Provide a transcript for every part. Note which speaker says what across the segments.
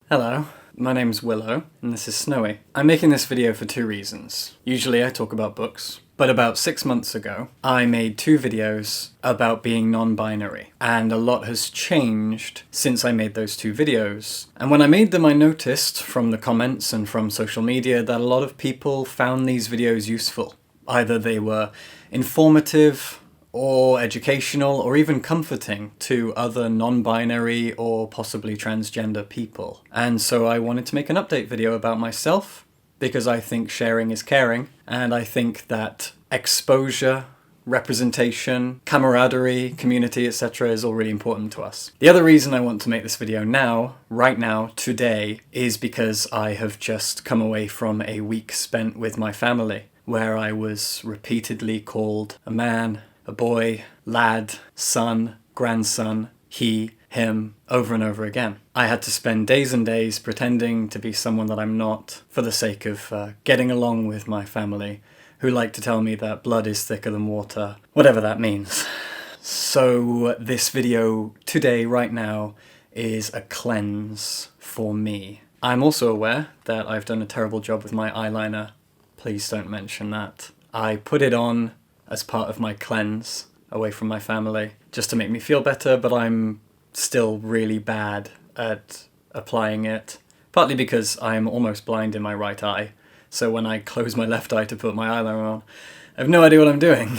Speaker 1: Hello, my name's Willow, and this is Snowy. I'm making this video for two reasons. Usually I talk about books, but about 6 months ago, I made two videos about being non-binary, and a lot has changed since I made those two videos. And when I made them, I noticed from the comments and from social media that a lot of people found these videos useful. Either they were informative, or educational, or even comforting to other non-binary or possibly transgender people. And so I wanted to make an update video about myself, because I think sharing is caring, and I think that exposure, representation, camaraderie, community, etc. is all really important to us. The other reason I want to make this video now, right now, today, is because I have just come away from a week spent with my family, where I was repeatedly called a man, a boy, lad, son, grandson, he, him, over and over again. I had to spend days and days pretending to be someone that I'm not for the sake of getting along with my family, who like to tell me that blood is thicker than water, whatever that means. So this video today, right now, is a cleanse for me. I'm also aware that I've done a terrible job with my eyeliner. Please don't mention that. I put it on as part of my cleanse away from my family, just to make me feel better, but I'm still really bad at applying it, partly because I'm almost blind in my right eye, so when I close my left eye to put my eyeliner on, I have no idea what I'm doing.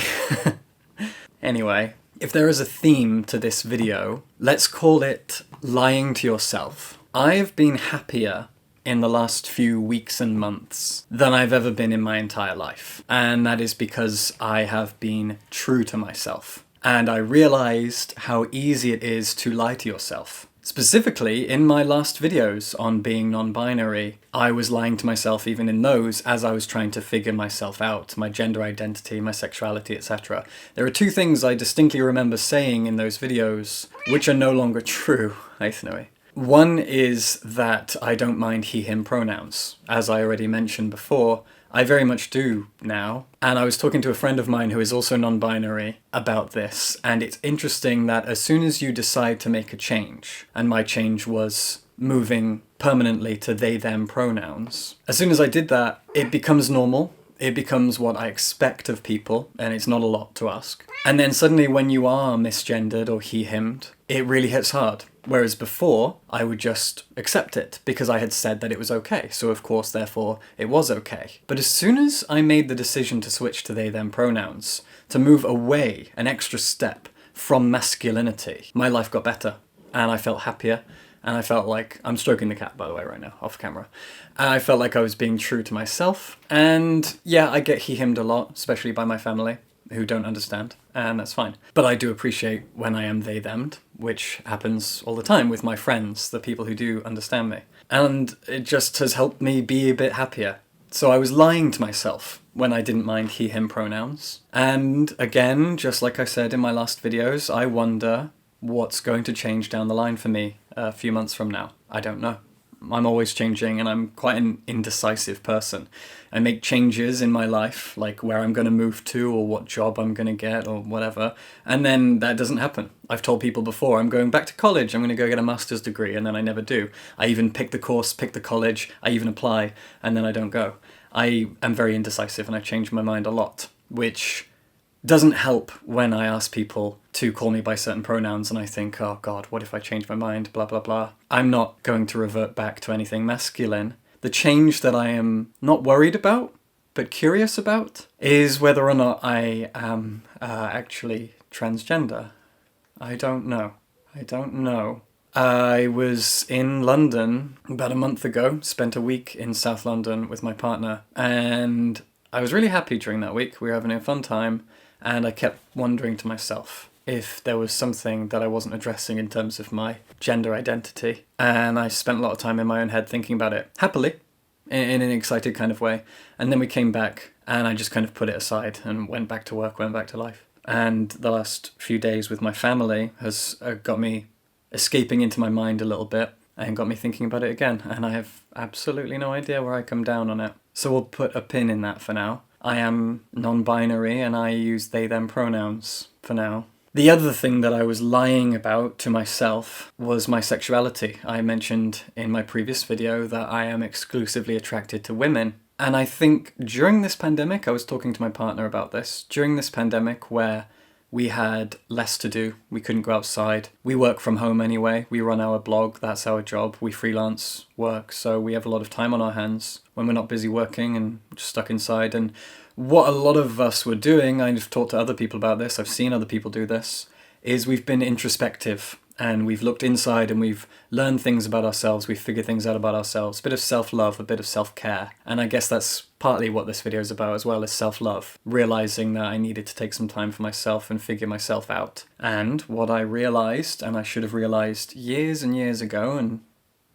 Speaker 1: Anyway, if there is a theme to this video, let's call it lying to yourself. I've been happier in the last few weeks and months than I've ever been in my entire life. And that is because I have been true to myself. And I realized how easy it is to lie to yourself. Specifically, in my last videos on being non-binary, I was lying to myself even in those as I was trying to figure myself out, my gender identity, my sexuality, etc. There are two things I distinctly remember saying in those videos, which are no longer true. Hi, Snowy. One is that I don't mind he/him pronouns. As I already mentioned before, I very much do now. And I was talking to a friend of mine who is also non-binary about this, and it's interesting that as soon as you decide to make a change, and my change was moving permanently to they/them pronouns, as soon as I did that, it becomes normal. It becomes what I expect of people, and it's not a lot to ask. And then suddenly when you are misgendered or he/him'd, it really hits hard. Whereas before, I would just accept it because I had said that it was okay, so of course, therefore, it was okay. But as soon as I made the decision to switch to they/them pronouns, to move away an extra step from masculinity, my life got better, and I felt happier, and I felt like, I'm stroking the cat by the way right now, off camera, and I felt like I was being true to myself. And yeah, I get he/him'd a lot, especially by my family, who don't understand, and that's fine. But I do appreciate when I am they/them'd, which happens all the time with my friends, the people who do understand me. And it just has helped me be a bit happier. So I was lying to myself when I didn't mind he/him pronouns. And again, just like I said in my last videos, I wonder what's going to change down the line for me a few months from now. I don't know. I'm always changing, and I'm quite an indecisive person. I make changes in my life, like where I'm going to move to or what job I'm going to get or whatever, and then that doesn't happen. I've told people before, I'm going back to college, I'm going to go get a master's degree, and then I never do. I even pick the course, pick the college, I even apply, and then I don't go. I am very indecisive, and I change my mind a lot, which doesn't help when I ask people to call me by certain pronouns and I think, oh god, what if I change my mind, blah blah blah. I'm not going to revert back to anything masculine. The change that I am not worried about, but curious about, is whether or not I am actually transgender. I don't know. I was in London about a month ago, spent a week in South London with my partner, and I was really happy during that week. We were having a fun time. And I kept wondering to myself if there was something that I wasn't addressing in terms of my gender identity. And I spent a lot of time in my own head thinking about it, happily, in an excited kind of way. And then we came back and I just kind of put it aside and went back to work, went back to life. And the last few days with my family has got me escaping into my mind a little bit and got me thinking about it again. And I have absolutely no idea where I come down on it. So we'll put a pin in that for now. I am non-binary and I use they/them pronouns for now. The other thing that I was lying about to myself was my sexuality. I mentioned in my previous video that I am exclusively attracted to women. And I think during this pandemic, I was talking to my partner about this, during this pandemic where we had less to do, we couldn't go outside, we work from home anyway, we run our blog, that's our job, we freelance work, so we have a lot of time on our hands when we're not busy working and just stuck inside. And what a lot of us were doing, I've talked to other people about this, I've seen other people do this, is we've been introspective and we've looked inside and we've learned things about ourselves, we've figured things out about ourselves, a bit of self-love, a bit of self-care. And I guess that's partly what this video is about as well, is self-love. Realising that I needed to take some time for myself and figure myself out. And what I realised, and I should have realised years and years ago, and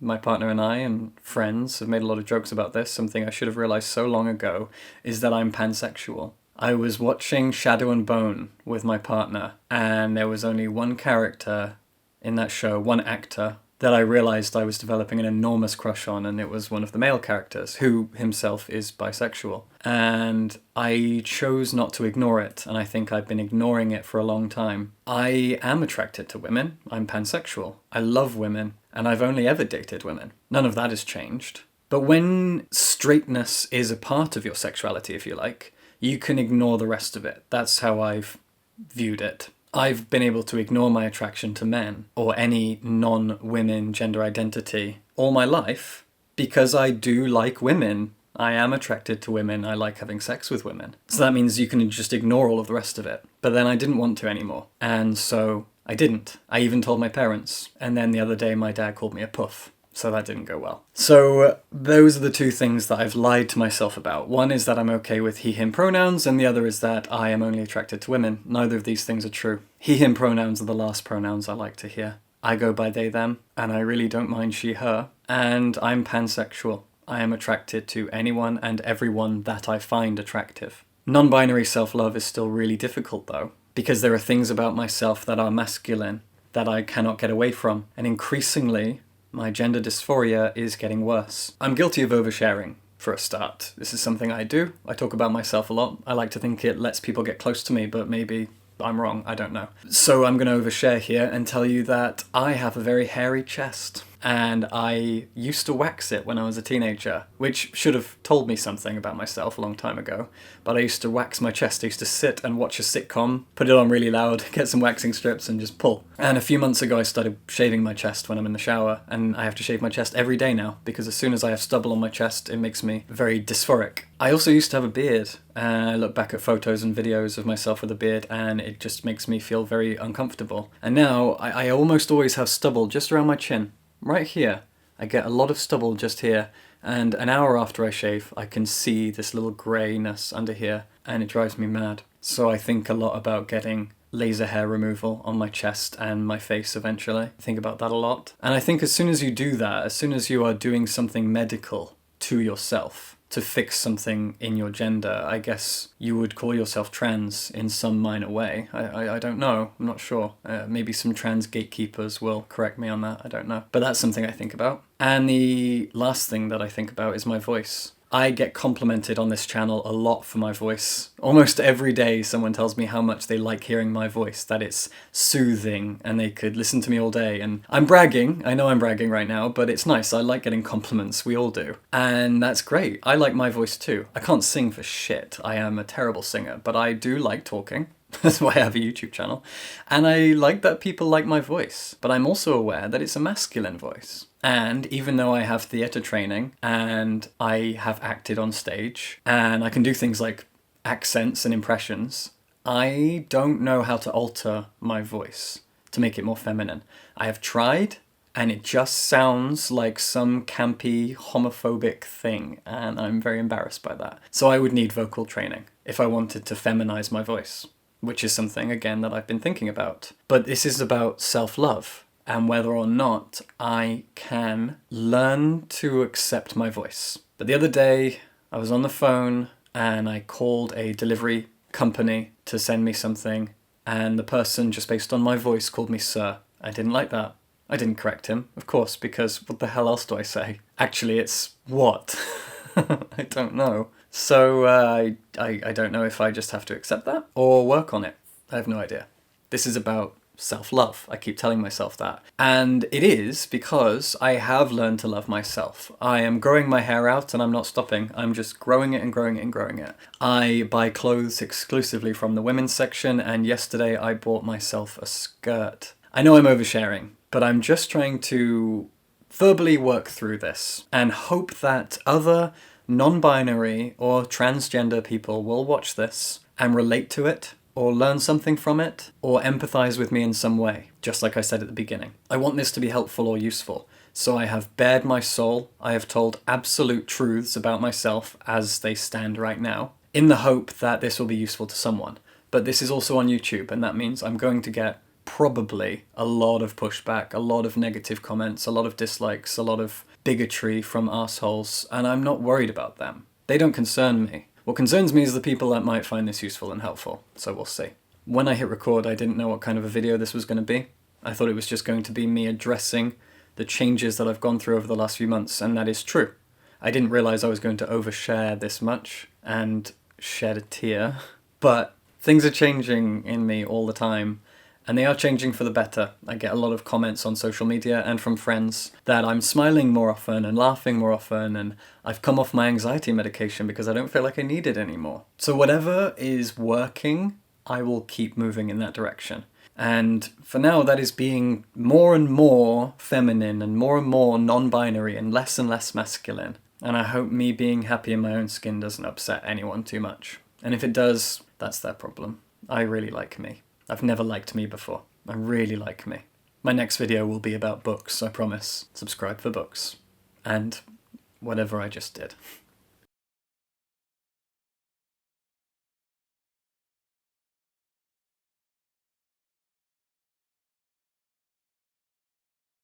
Speaker 1: my partner and I and friends have made a lot of jokes about this, something I should have realised so long ago, is that I'm pansexual. I was watching Shadow and Bone with my partner, and there was only one character in that show, one actor, that I realised I was developing an enormous crush on, and it was one of the male characters, who himself is bisexual. And I chose not to ignore it, and I think I've been ignoring it for a long time. I am attracted to women, I'm pansexual, I love women, and I've only ever dated women. None of that has changed. But when straightness is a part of your sexuality, if you like, you can ignore the rest of it. That's how I've viewed it. I've been able to ignore my attraction to men or any non-women gender identity all my life because I do like women. I am attracted to women. I like having sex with women. So that means you can just ignore all of the rest of it. But then I didn't want to anymore. And so I didn't. I even told my parents. And then the other day my dad called me a puff. So that didn't go well. So those are the two things that I've lied to myself about. One is that I'm okay with he, him pronouns, and the other is that I am only attracted to women. Neither of these things are true. He, him pronouns are the last pronouns I like to hear. I go by they, them, and I really don't mind she, her. And I'm pansexual. I am attracted to anyone and everyone that I find attractive. Non-binary self-love is still really difficult though, because there are things about myself that are masculine that I cannot get away from, and increasingly my gender dysphoria is getting worse. I'm guilty of oversharing, for a start. This is something I do. I talk about myself a lot. I like to think it lets people get close to me, but maybe I'm wrong, I don't know. So I'm going to overshare here and tell you that I have a very hairy chest. And I used to wax it when I was a teenager, which should have told me something about myself a long time ago. But I used to wax my chest. I used to sit and watch a sitcom, put it on really loud, get some waxing strips and just pull. And a few months ago I started shaving my chest when I'm in the shower, and I have to shave my chest every day now, because as soon as I have stubble on my chest, it makes me very dysphoric. I also used to have a beard, and I look back at photos and videos of myself with a beard, and it just makes me feel very uncomfortable. And now I almost always have stubble just around my chin. Right here, I get a lot of stubble just here, and an hour after I shave, I can see this little greyness under here, and it drives me mad. So I think a lot about getting laser hair removal on my chest and my face eventually. I think about that a lot. And I think as soon as you do that, as soon as you are doing something medical to yourself, to fix something in your gender, I guess you would call yourself trans in some minor way. I don't know, I'm not sure. Maybe some trans gatekeepers will correct me on that, I don't know. But that's something I think about. And the last thing that I think about is my voice. I get complimented on this channel a lot for my voice. Almost every day someone tells me how much they like hearing my voice, that it's soothing and they could listen to me all day. And I'm bragging, I know I'm bragging right now, but it's nice. I like getting compliments, we all do. And that's great. I like my voice too. I can't sing for shit. I am a terrible singer, but I do like talking. That's why I have a YouTube channel. And I like that people like my voice, but I'm also aware that it's a masculine voice. And even though I have theatre training and I have acted on stage and I can do things like accents and impressions, I don't know how to alter my voice to make it more feminine. I have tried, and it just sounds like some campy homophobic thing, and I'm very embarrassed by that. So I would need vocal training if I wanted to feminize my voice, which is something, again, that I've been thinking about. But this is about self-love and whether or not I can learn to accept my voice. But the other day, I was on the phone and I called a delivery company to send me something, and the person, just based on my voice, called me sir. I didn't like that. I didn't correct him, of course, because what the hell else do I say? Actually, it's what? I don't know. So I don't know if I just have to accept that or work on it. I have no idea. This is about self-love. I keep telling myself that. And it is because I have learned to love myself. I am growing my hair out and I'm not stopping. I'm just growing it and growing it and growing it. I buy clothes exclusively from the women's section, and yesterday I bought myself a skirt. I know I'm oversharing, but I'm just trying to verbally work through this and hope that other non-binary or transgender people will watch this and relate to it, or learn something from it, or empathize with me in some way, just like I said at the beginning. I want this to be helpful or useful, so I have bared my soul, I have told absolute truths about myself as they stand right now, in the hope that this will be useful to someone. But this is also on YouTube, and that means I'm going to get probably a lot of pushback, a lot of negative comments, a lot of dislikes, a lot of bigotry from assholes, and I'm not worried about them. They don't concern me. What concerns me is the people that might find this useful and helpful, so we'll see. When I hit record, I didn't know what kind of a video this was going to be. I thought it was just going to be me addressing the changes that I've gone through over the last few months, and that is true. I didn't realise I was going to overshare this much and shed a tear, but things are changing in me all the time, and they are changing for the better. I get a lot of comments on social media and from friends that I'm smiling more often and laughing more often, and I've come off my anxiety medication because I don't feel like I need it anymore. So whatever is working, I will keep moving in that direction. And for now, that is being more and more feminine and more non-binary and less masculine. And I hope me being happy in my own skin doesn't upset anyone too much. And if it does, that's their problem. I really like me. I've never liked me before. I really like me. My next video will be about books, I promise. Subscribe for books. And whatever I just did.